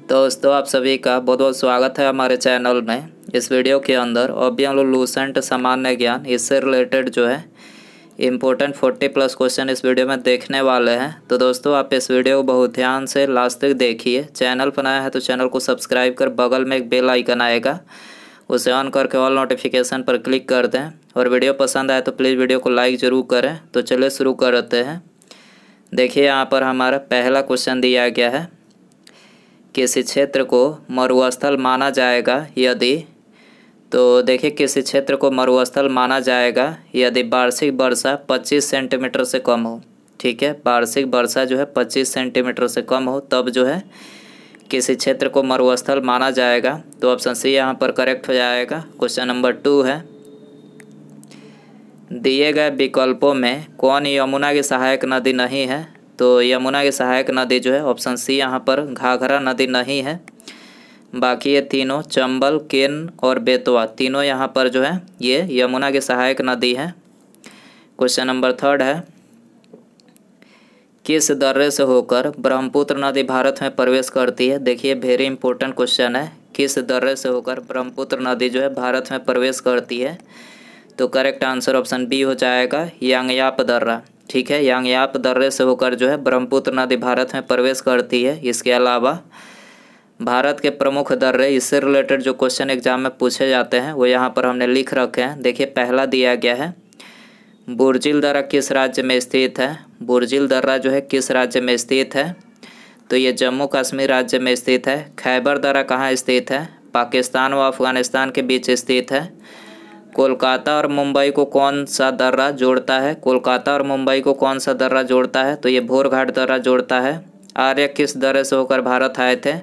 दोस्तों आप सभी का बहुत बहुत स्वागत है हमारे चैनल में। इस वीडियो के अंदर अभी हम लोग लूसेंट सामान्य ज्ञान इससे रिलेटेड जो है इम्पोर्टेंट 40+ क्वेश्चन इस वीडियो में देखने वाले हैं। तो दोस्तों आप इस वीडियो को बहुत ध्यान से लास्ट तक देखिए। चैनल पर नया है तो चैनल को सब्सक्राइब कर बगल में एक बेल आइकन आएगा, उसे ऑन करके ऑल नोटिफिकेशन पर क्लिक कर दें। और वीडियो पसंद आए तो प्लीज़ वीडियो को लाइक ज़रूर करें। तो चलिए शुरू करते हैं। देखिए यहाँ पर हमारा पहला क्वेश्चन दिया गया है, किसी क्षेत्र को मरुस्थल माना जाएगा यदि, तो देखिए किसी क्षेत्र को मरुस्थल माना जाएगा यदि वार्षिक वर्षा 25 सेंटीमीटर से कम हो। ठीक है, वार्षिक वर्षा जो है 25 सेंटीमीटर से कम हो तब जो है किसी क्षेत्र को मरुस्थल माना जाएगा। तो ऑप्शन सी यहाँ पर करेक्ट हो जाएगा। क्वेश्चन नंबर 2 है, दिए गए विकल्पों में कौन यमुना की सहायक नदी नहीं है। तो यमुना की सहायक नदी जो है ऑप्शन सी यहाँ पर घाघरा नदी नहीं है। बाकी ये तीनों चंबल, केन और बेतवा तीनों यहाँ पर जो है ये यमुना की सहायक नदी है। क्वेश्चन नंबर 3 है, किस दर्रे से होकर ब्रह्मपुत्र नदी भारत में प्रवेश करती है। देखिए वेरी इंपॉर्टेंट क्वेश्चन है, किस दर्रे से होकर ब्रह्मपुत्र नदी जो है भारत में प्रवेश करती है। तो करेक्ट आंसर ऑप्शन बी हो जाएगा, यांगयाप दर्रा। ठीक है, यांगयाप दर्रे से होकर जो है ब्रह्मपुत्र नदी भारत में प्रवेश करती है। इसके अलावा भारत के प्रमुख दर्रे, इससे रिलेटेड जो क्वेश्चन एग्जाम में पूछे जाते हैं वो यहाँ पर हमने लिख रखे हैं। देखिए पहला दिया गया है, बुर्जिल दर्रा किस राज्य में स्थित है। बुर्जिल दर्रा जो है किस राज्य में स्थित है, तो ये जम्मू कश्मीर राज्य में स्थित है। खैबर दर्रा कहाँ स्थित है, पाकिस्तान व अफगानिस्तान के बीच स्थित है। कोलकाता और मुंबई को कौन सा दर्रा जोड़ता है। कोलकाता और मुंबई को कौन सा दर्रा जोड़ता है, तो ये भोरघाट दर्रा जोड़ता है। आर्य किस दर्रे से होकर भारत आए थे,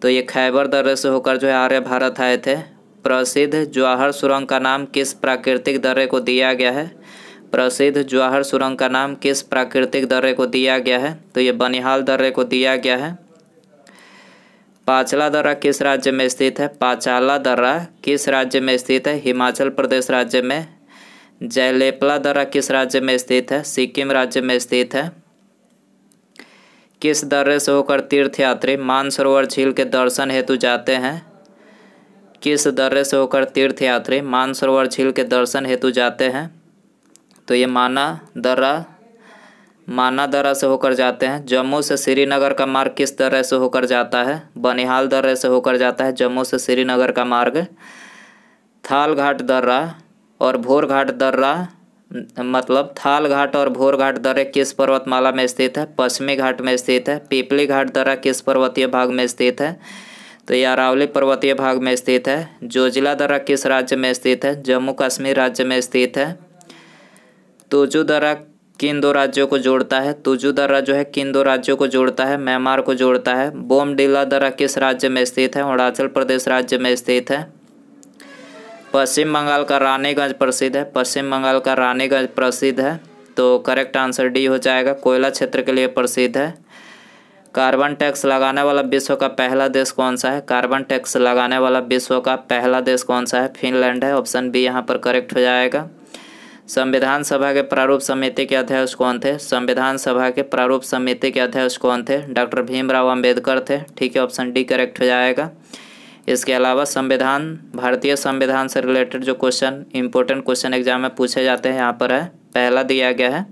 तो ये खैबर दर्रे से होकर जो है आर्य भारत आए थे। प्रसिद्ध जवाहर सुरंग का नाम किस प्राकृतिक दर्रे को दिया गया है। प्रसिद्ध जवाहर सुरंग का नाम किस प्राकृतिक दर्रे को दिया गया है, तो ये बनिहाल दर्रे को दिया गया है। पांचला दर्रा किस राज्य में स्थित है। पांचाला दर्रा किस राज्य में स्थित है, हिमाचल प्रदेश राज्य में। जयलेपला दर्रा किस राज्य में स्थित है, सिक्किम राज्य में स्थित है। किस दर्रे से होकर तीर्थयात्री मानसरोवर झील के दर्शन हेतु जाते हैं। किस दर्रे से होकर तीर्थयात्री मानसरोवर झील के दर्शन हेतु जाते हैं, तो ये माना दर्रा से होकर जाते हैं। जम्मू से श्रीनगर का मार्ग किस दर्रे से होकर जाता है, बनिहाल दर्रे से होकर जाता है जम्मू से श्रीनगर का मार्ग। थालघाट दर्रा और भोरघाट दर्रा, मतलब थालघाट और भोरघाट दर्रे किस पर्वतमाला में स्थित है, पश्चिमी घाट में स्थित है। पीपली घाट दर्रा किस पर्वतीय भाग में स्थित है, तो ये अरावली पर्वतीय भाग में स्थित है। जोजिला दर्रा किस राज्य में स्थित है, जम्मू कश्मीर राज्य में स्थित है। तुजू दर्रा किन दो राज्यों को जोड़ता है। तुजू दर्रा जो है किन दो राज्यों को जोड़ता है, म्यांमार को जोड़ता है। बोमडिला दर्रा किस राज्य में स्थित है, अरुणाचल प्रदेश राज्य में स्थित है। पश्चिम बंगाल का रानीगंज प्रसिद्ध है। पश्चिम बंगाल का रानीगंज प्रसिद्ध है, तो करेक्ट आंसर डी हो जाएगा, कोयला क्षेत्र के लिए प्रसिद्ध है। कार्बन टैक्स लगाने वाला विश्व का पहला देश कौन सा है। कार्बन टैक्स लगाने वाला विश्व का पहला देश कौन सा है, फिनलैंड है। ऑप्शन बी यहाँ पर करेक्ट हो जाएगा। संविधान सभा के प्रारूप समिति के अध्यक्ष कौन थे। संविधान सभा के प्रारूप समिति के अध्यक्ष कौन थे, डॉक्टर भीमराव अंबेडकर थे। ठीक है, ऑप्शन डी करेक्ट हो जाएगा। इसके अलावा भारतीय संविधान से रिलेटेड जो क्वेश्चन इंपॉर्टेंट क्वेश्चन एग्जाम में पूछे जाते हैं यहाँ पर है। पहला दिया गया है,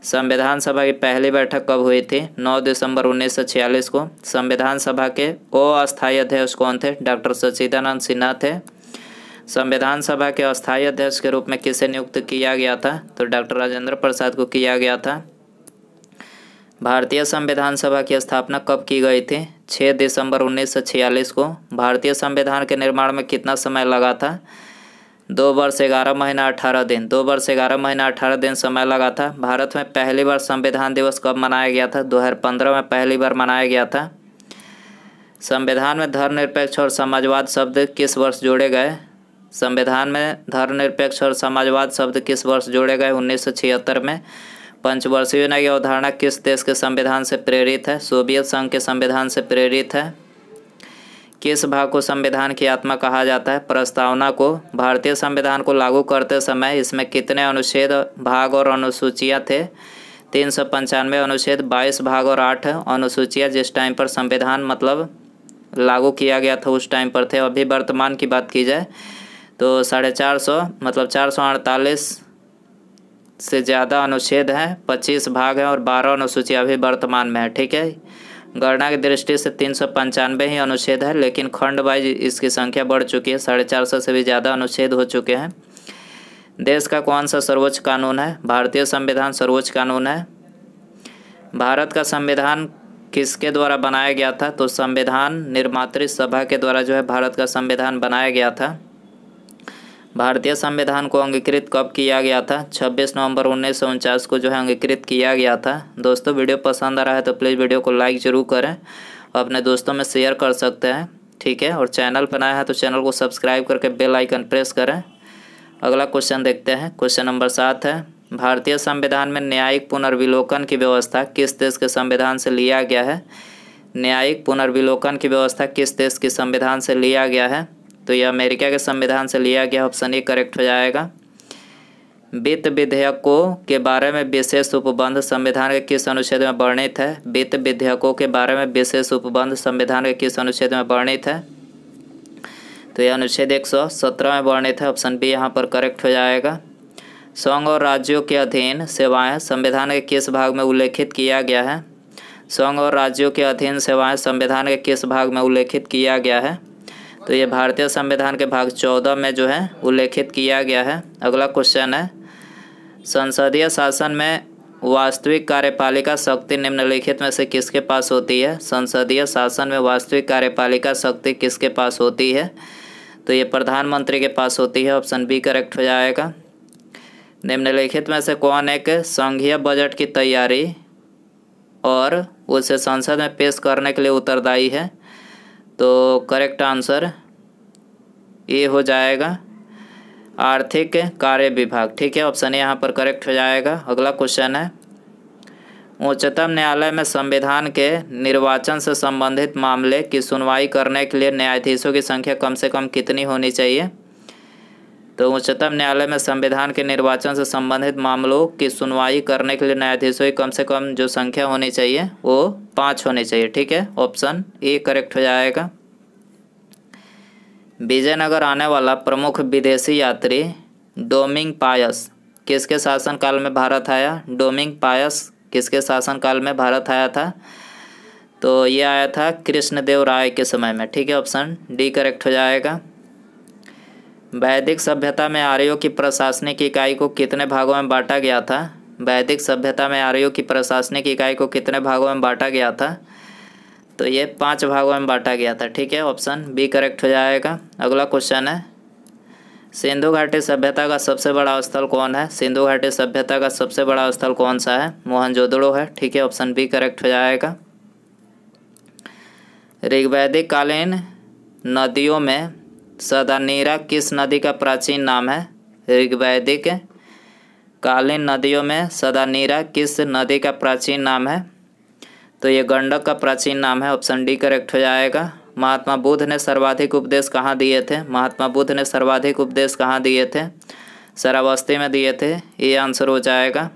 संविधान सभा की पहली बैठक कब हुई थी, 9 दिसंबर 1946 को। संविधान सभा के अस्थायी अध्यक्ष कौन थे, डॉक्टर सच्चिदानंद सिन्हा थे। संविधान सभा के अस्थायी अध्यक्ष के रूप में किसे नियुक्त किया गया था, तो डॉक्टर राजेंद्र प्रसाद को किया गया था। भारतीय संविधान सभा की स्थापना कब की गई थी, 6 दिसंबर 1946 को। भारतीय संविधान के निर्माण में कितना समय लगा था, 2 वर्ष 11 महीना 18 दिन। 2 वर्ष 11 महीना 18 दिन समय लगा था। भारत में पहली बार संविधान दिवस कब मनाया गया था, 2015 में पहली बार मनाया गया था। संविधान में धर्मनिरपेक्ष और समाजवाद शब्द किस वर्ष जोड़े गए। संविधान में धर्मनिरपेक्ष और समाजवाद शब्द किस वर्ष जोड़े गए, 1976 में। पंचवर्षीय योजना की अवधारणा किस देश के संविधान से प्रेरित है, सोवियत संघ के संविधान से प्रेरित है। किस भाग को संविधान की आत्मा कहा जाता है, प्रस्तावना को। भारतीय संविधान को लागू करते समय इसमें कितने अनुच्छेद, भाग और अनुसूचियाँ थे, 395 अनुच्छेद, 22 भाग और 8 अनुसूचियाँ। जिस टाइम पर संविधान मतलब लागू किया गया था उस टाइम पर थे। अभी वर्तमान की बात की जाए तो 450 मतलब 448 से ज़्यादा अनुच्छेद हैं, 25 भाग हैं और 12 अनुसूचियाँ अभी वर्तमान में है। ठीक है, गणना की दृष्टि से 395 ही अनुच्छेद है, लेकिन खंड वाइज इसकी संख्या बढ़ चुकी है, 450 से भी ज़्यादा अनुच्छेद हो चुके हैं। देश का कौन सा सर्वोच्च कानून है? भारतीय संविधान सर्वोच्च कानून है। भारत का संविधान किसके द्वारा बनाया गया था? तो संविधान निर्मात्री सभा के द्वारा जो है भारत का संविधान बनाया गया था। भारतीय संविधान को अंगीकृत कब किया गया था? 26 नवंबर 1949 को जो है अंगीकृत किया गया था। दोस्तों वीडियो पसंद आ रहा है तो प्लीज़ वीडियो को लाइक ज़रूर करें, अपने दोस्तों में शेयर कर सकते हैं। ठीक है, और चैनल पर नया है तो चैनल को सब्सक्राइब करके बेल आइकन प्रेस करें। अगला क्वेश्चन देखते हैं, क्वेश्चन नंबर 7 है, भारतीय संविधान में न्यायिक पुनर्विलोकन की व्यवस्था किस देश के संविधान से लिया गया है? न्यायिक पुनर्विलोकन की व्यवस्था किस देश के संविधान से लिया गया है? तो यह अमेरिका के संविधान से लिया गया, ऑप्शन ए करेक्ट हो जाएगा। वित्त विधेयकों के बारे में विशेष उपबंध संविधान के किस अनुच्छेद में वर्णित है? वित्त विधेयकों के बारे में विशेष उपबंध संविधान के किस अनुच्छेद में वर्णित है? तो यह अनुच्छेद 117 में वर्णित है, ऑप्शन बी यहाँ पर करेक्ट हो जाएगा। संघ और राज्यों के अधीन सेवाएं संविधान के किस भाग में उल्लेखित किया गया है? संघ और राज्यों के अधीन सेवाएं संविधान के किस भाग में उल्लेखित किया गया है? तो ये भारतीय संविधान के भाग 14 में जो है उल्लेखित किया गया है। अगला क्वेश्चन है, संसदीय शासन में वास्तविक कार्यपालिका शक्ति निम्नलिखित में से किसके पास होती है? संसदीय शासन में वास्तविक कार्यपालिका शक्ति किसके पास होती है? तो ये प्रधानमंत्री के पास होती है, ऑप्शन बी करेक्ट हो जाएगा। निम्नलिखित में से कौन एक संघीय बजट की तैयारी और उसे संसद में पेश करने के लिए उत्तरदायी है? तो करेक्ट आंसर ये हो जाएगा आर्थिक कार्य विभाग। ठीक है, ऑप्शन ए यहाँ पर करेक्ट हो जाएगा। अगला क्वेश्चन है, उच्चतम न्यायालय में संविधान के निर्वाचन से संबंधित मामले की सुनवाई करने के लिए न्यायाधीशों की संख्या कम से कम कितनी होनी चाहिए? तो उच्चतम न्यायालय में संविधान के निर्वाचन से संबंधित मामलों की सुनवाई करने के लिए न्यायाधीशों की कम से कम जो संख्या होनी चाहिए वो 5 होनी चाहिए। ठीक है, ऑप्शन ए करेक्ट हो जाएगा। विजयनगर आने वाला प्रमुख विदेशी यात्री डोमिंग पायस किसके शासनकाल में भारत आया? डोमिंग पायस किसके शासनकाल में भारत आया था? तो ये आया था कृष्णदेव राय के समय में। ठीक है, ऑप्शन डी करेक्ट हो जाएगा। वैदिक सभ्यता में आर्यों की प्रशासनिक इकाई को कितने भागों में बांटा गया था? वैदिक सभ्यता में आर्यों की प्रशासनिक इकाई को कितने भागों में बांटा गया था? तो ये 5 भागों में बांटा गया था। ठीक है, ऑप्शन बी करेक्ट हो जाएगा। अगला क्वेश्चन है, सिंधु घाटी सभ्यता का सबसे बड़ा स्थल कौन है? सिंधु घाटी सभ्यता का सबसे बड़ा स्थल कौन सा है? मोहनजोदड़ो है। ठीक है, ऑप्शन बी करेक्ट हो जाएगा। ऋग्वैदिक कालीन नदियों में सदानीरा किस नदी का प्राचीन नाम है? ऋग्वैदिक कालीन नदियों में सदानीरा किस नदी का प्राचीन नाम है? तो ये गंडक का प्राचीन नाम है, ऑप्शन डी करेक्ट हो जाएगा। महात्मा बुद्ध ने सर्वाधिक उपदेश कहाँ दिए थे? महात्मा बुद्ध ने सर्वाधिक उपदेश कहाँ दिए थे? शरावस्ती में दिए थे, ये आंसर हो जाएगा।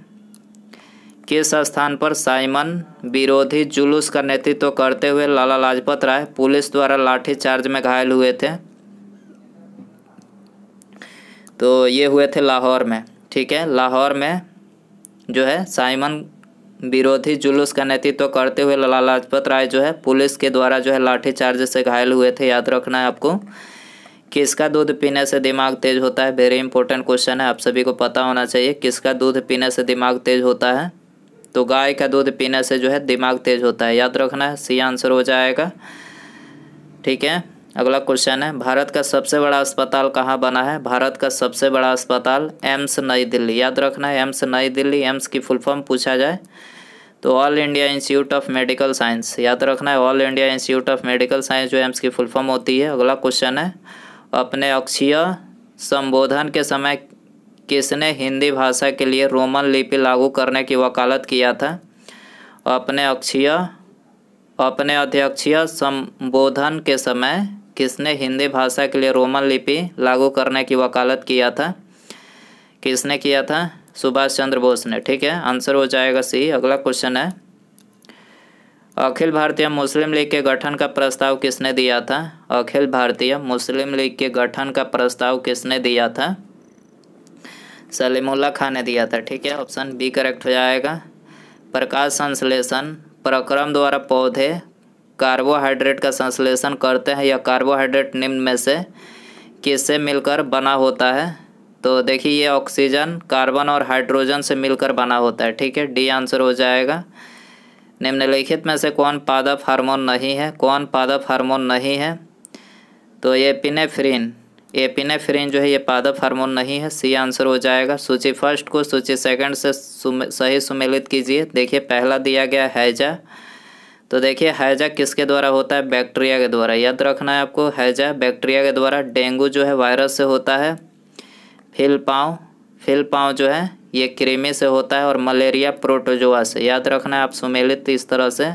किस स्थान पर साइमन विरोधी जुलूस का नेतृत्व करते हुए लाला लाजपत राय पुलिस द्वारा लाठीचार्ज में घायल हुए थे? तो ये हुए थे लाहौर में। ठीक है, लाहौर में जो है साइमन विरोधी जुलूस का नेतृत्व करते हुए लाला लाजपत राय जो है पुलिस के द्वारा जो है लाठीचार्ज से घायल हुए थे। याद रखना है आपको। किसका दूध पीने से दिमाग तेज होता है? वेरी इंपॉर्टेंट क्वेश्चन है, आप सभी को पता होना चाहिए। किसका दूध पीने से दिमाग तेज होता है? तो गाय का दूध पीने से जो है दिमाग तेज होता है, याद रखना है, सी आंसर हो जाएगा। ठीक है, अगला क्वेश्चन है, भारत का सबसे बड़ा अस्पताल कहाँ बना है? भारत का सबसे बड़ा अस्पताल एम्स नई दिल्ली, याद रखना है, एम्स नई दिल्ली। एम्स की फुल फॉर्म पूछा जाए तो all India institute of medical science, याद रखना है, all India institute of medical science जो एम्स की फुल फॉर्म होती है। अगला क्वेश्चन है, अपने अक्षीय संबोधन के समय किसने हिंदी भाषा के लिए रोमन लिपि लागू करने की वकालत किया था? अपने अध्यक्षीय संबोधन के समय किसने हिंदी भाषा के लिए रोमन लिपि लागू करने की वकालत किया था? किसने किया था? सुभाष चंद्र बोस ने। ठीक है, आंसर हो जाएगा सी। अगला क्वेश्चन है, अखिल भारतीय मुस्लिम लीग के गठन का प्रस्ताव किसने दिया था? अखिल भारतीय मुस्लिम लीग के गठन का प्रस्ताव किसने दिया था? सलीमुल्लाह खान ने दिया था। ठीक है, ऑप्शन बी करेक्ट हो जाएगा। प्रकाश संश्लेषण प्रक्रम द्वारा पौधे कार्बोहाइड्रेट का संश्लेषण करते हैं। यह कार्बोहाइड्रेट निम्न में से किससे मिलकर बना होता है? तो देखिए ये ऑक्सीजन, कार्बन और हाइड्रोजन से मिलकर बना होता है। ठीक है, डी आंसर हो जाएगा। निम्नलिखित में से कौन पादप हार्मोन नहीं है? कौन पादप हार्मोन नहीं है? तो एपिनेफ्रिन, एपिनेफ्रिन जो है ये पादप हार्मोन नहीं है। सी आंसर हो जाएगा। सूची फर्स्ट को सूची सेकंड से सही सुमेलित कीजिए। देखिए पहला दिया गया हैजा, तो देखिए हैजा किसके द्वारा होता है? बैक्टीरिया के द्वारा। याद रखना है आपको, हैजा बैक्टीरिया के द्वारा। डेंगू जो है वायरस से होता है। फिलपाँव जो है ये कृमि से होता है। और मलेरिया प्रोटोजोआ से। याद रखना है आप, सुमेलित इस तरह से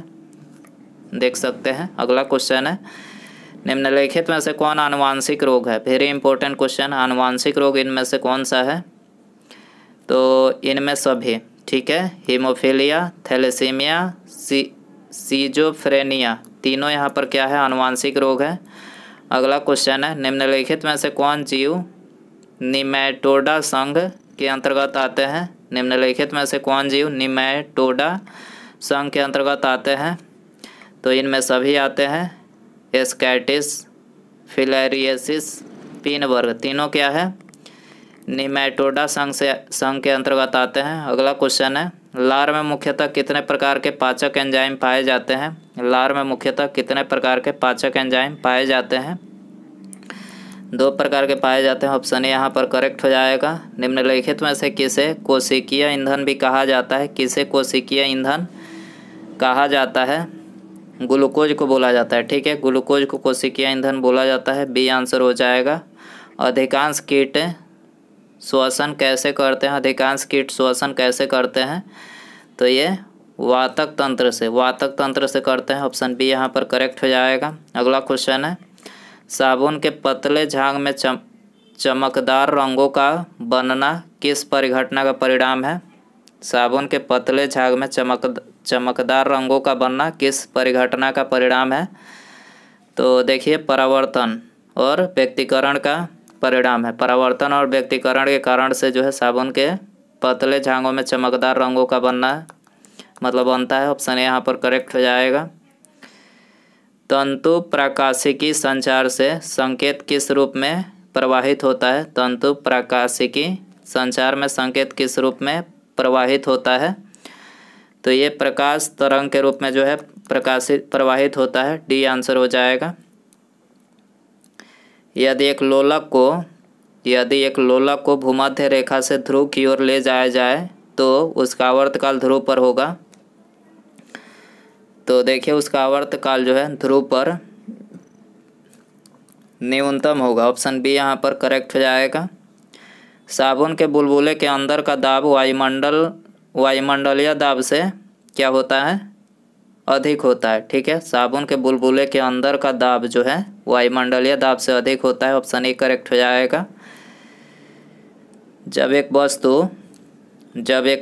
देख सकते हैं। अगला क्वेश्चन है, निम्नलिखित में से कौन आनुवांशिक रोग है? Very important question. आनुवांशिक रोग इनमें से कौन सा है? तो इनमें सभी। ठीक है, हीमोफीलिया, थैलेसीमिया, सीजोफ्रेनिया, तीनों यहाँ पर क्या है? आनुवांशिक रोग है। अगला क्वेश्चन है, निम्नलिखित में से कौन जीव निमेटोडा संघ के अंतर्गत आते हैं? निम्नलिखित में से कौन जीव निमेटोडा संघ के अंतर्गत आते हैं? तो इनमें सभी आते हैं। एस्कैटिस, फिलेरियसिस, पिन वर्ग, तीनों क्या है? निमेटोडा संघ के अंतर्गत आते हैं। अगला क्वेश्चन है, लार में मुख्यतः कितने प्रकार के पाचक एंजाइम पाए जाते हैं? लार में मुख्यतः कितने प्रकार के पाचक एंजाइम पाए जाते हैं? 2 प्रकार के पाए जाते हैं। ऑप्शन ए यहाँ पर करेक्ट हो जाएगा। निम्नलिखित में से किसे कोशिकीय ईंधन भी कहा जाता है? किसे कोशिकीय ईंधन कहा जाता है? ग्लूकोज को बोला जाता है। ठीक है, ग्लूकोज को कोशिकीय ईंधन बोला जाता है। बी आंसर हो जाएगा। अधिकांश कीट श्वसन कैसे करते हैं? अधिकांश कीट श्वसन कैसे करते हैं? तो ये वातक तंत्र से करते हैं। ऑप्शन बी यहाँ पर करेक्ट हो जाएगा। अगला क्वेश्चन है, साबुन के पतले झाग में चमकदार रंगों का बनना किस परिघटना का परिणाम है? साबुन के पतले झाग में चमकदार रंगों का बनना किस परिघटना का परिणाम है? तो देखिए परावर्तन और व्यक्तीकरण का परिणाम है। परावर्तन और व्यक्तीकरण के कारण से जो है साबुन के पतले झागों में चमकदार रंगों का बनना मतलब बनता है। ऑप्शन यहाँ पर करेक्ट हो जाएगा। तंतु प्रकाशिकी संचार से संकेत किस रूप में प्रवाहित होता है? तंतु प्रकाशिकी संचार में संकेत किस रूप में प्रवाहित होता है? तो ये प्रकाश तरंग के रूप में जो है प्रवाहित होता है। डी आंसर हो जाएगा। यदि एक लोलक को भूमध्य रेखा से ध्रुव की ओर ले जाया जाए तो उसका आवर्तकाल ध्रुव पर होगा। तो देखिए उसका आवर्तकाल जो है ध्रुव पर न्यूनतम होगा। ऑप्शन बी यहाँ पर करेक्ट हो जाएगा। साबुन के बुलबुले के अंदर का दाब वायुमंडलीय दाब से क्या होता है? अधिक होता है। ठीक है, साबुन के बुलबुले के अंदर का दाब जो है वायुमंडलीय दाब से अधिक होता है। ऑप्शन ए करेक्ट हो जाएगा। जब एक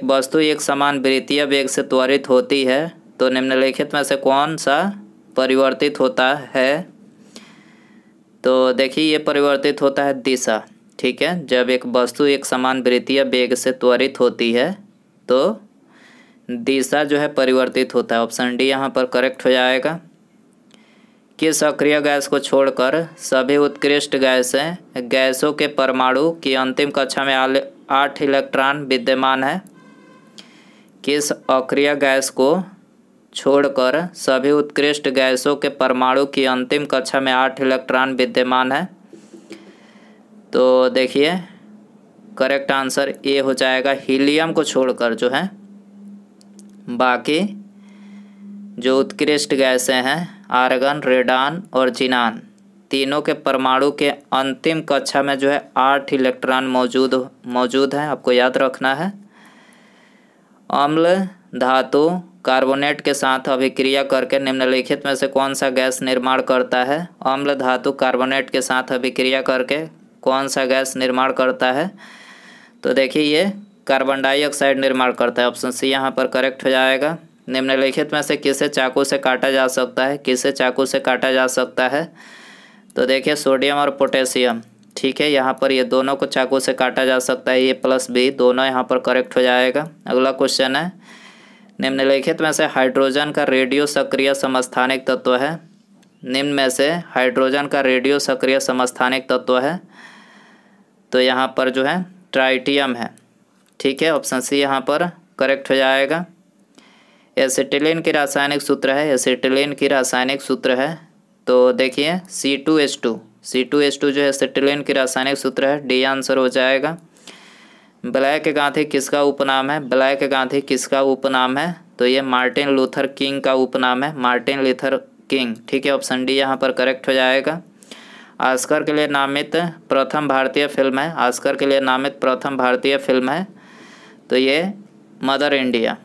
वस्तु एक समान वृत्तीय वेग से त्वरित होती है तो निम्नलिखित में से कौन सा परिवर्तित होता है? तो देखिए ये परिवर्तित होता है दिशा। ठीक है, जब एक वस्तु एक समान वृत्तीय वेग से त्वरित होती है तो दिशा जो है परिवर्तित होता है। ऑप्शन डी यहाँ पर करेक्ट हो जाएगा। किस अक्रिय गैस को छोड़कर सभी उत्कृष्ट गैसों के परमाणु की अंतिम कक्षा में 8 इलेक्ट्रॉन विद्यमान है? किस अक्रिय गैस को छोड़कर सभी उत्कृष्ट गैसों के परमाणु की अंतिम कक्षा में 8 इलेक्ट्रॉन विद्यमान है? तो देखिए करेक्ट आंसर ए हो जाएगा। हीलियम को छोड़कर जो है बाकी जो उत्कृष्ट गैसें हैं आर्गन, रेडान और जिनान, तीनों के परमाणु के अंतिम कक्षा में जो है 8 इलेक्ट्रॉन मौजूद हैं। आपको याद रखना है। अम्ल धातु कार्बोनेट के साथ अभिक्रिया करके निम्नलिखित में से कौन सा गैस निर्माण करता है? अम्ल धातु कार्बोनेट के साथ अभिक्रिया करके कौन सा गैस निर्माण करता है? तो देखिए ये कार्बन डाइऑक्साइड निर्माण करता है। ऑप्शन सी यहाँ पर करेक्ट हो जाएगा। निम्नलिखित में से किसे चाकू से काटा जा सकता है? किसे चाकू से काटा जा सकता है? तो देखिए सोडियम और पोटेशियम। ठीक है, यहाँ पर ये दोनों को चाकू से काटा जा सकता है, ए प्लस बी दोनों यहाँ पर करेक्ट हो जाएगा। अगला क्वेश्चन है, निम्नलिखित में से हाइड्रोजन का रेडियो सक्रिय समस्थानिक तत्व है। निम्न में से हाइड्रोजन का रेडियो सक्रिय समस्थानिक तत्व है, तो यहाँ पर जो है ट्राइटियम है। ठीक है, ऑप्शन सी यहाँ पर करेक्ट हो जाएगा। एसिटिलीन की रासायनिक सूत्र है, एसिटिलीन की रासायनिक सूत्र है, तो देखिए C2H2, C2H2 जो है एसिटिलीन की रासायनिक सूत्र है, डी आंसर हो जाएगा। ब्लैक गांधी किसका उपनाम है? ब्लैक गांधी किसका उपनाम है? तो ये मार्टिन लूथर किंग का उपनाम है, मार्टिन लूथर किंग। ठीक है, ऑप्शन डी यहाँ पर करेक्ट हो जाएगा। ऑस्कर के लिए नामित प्रथम भारतीय फिल्म है, ऑस्कर के लिए नामित प्रथम भारतीय फिल्म है, तो ये मदर इंडिया,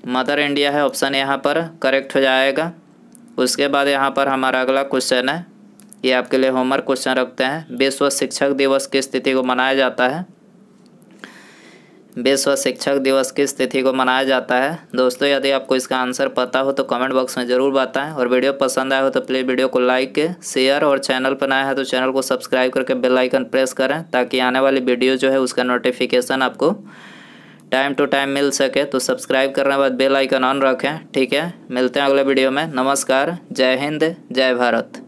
मदर इंडिया है, ऑप्शन यहाँ पर करेक्ट हो जाएगा। उसके बाद यहाँ पर हमारा अगला क्वेश्चन है, ये आपके लिए होमवर्क क्वेश्चन रखते हैं। विश्व शिक्षक दिवस किस तिथि को मनाया जाता है? विश्व शिक्षक दिवस किस तिथि को मनाया जाता है? दोस्तों यदि आपको इसका आंसर पता हो तो कमेंट बॉक्स में ज़रूर बताएं, और वीडियो पसंद आया हो तो प्लीज़ वीडियो को लाइक शेयर, और चैनल पर नया है तो चैनल को सब्सक्राइब करके बेल आइकन प्रेस करें, ताकि आने वाली वीडियो जो है उसका नोटिफिकेशन आपको टाइम टू टाइम मिल सके। तो सब्सक्राइब करने के बाद बेल आइकन ऑन रखें। ठीक है, मिलते हैं अगले वीडियो में। नमस्कार, जय हिंद, जय भारत।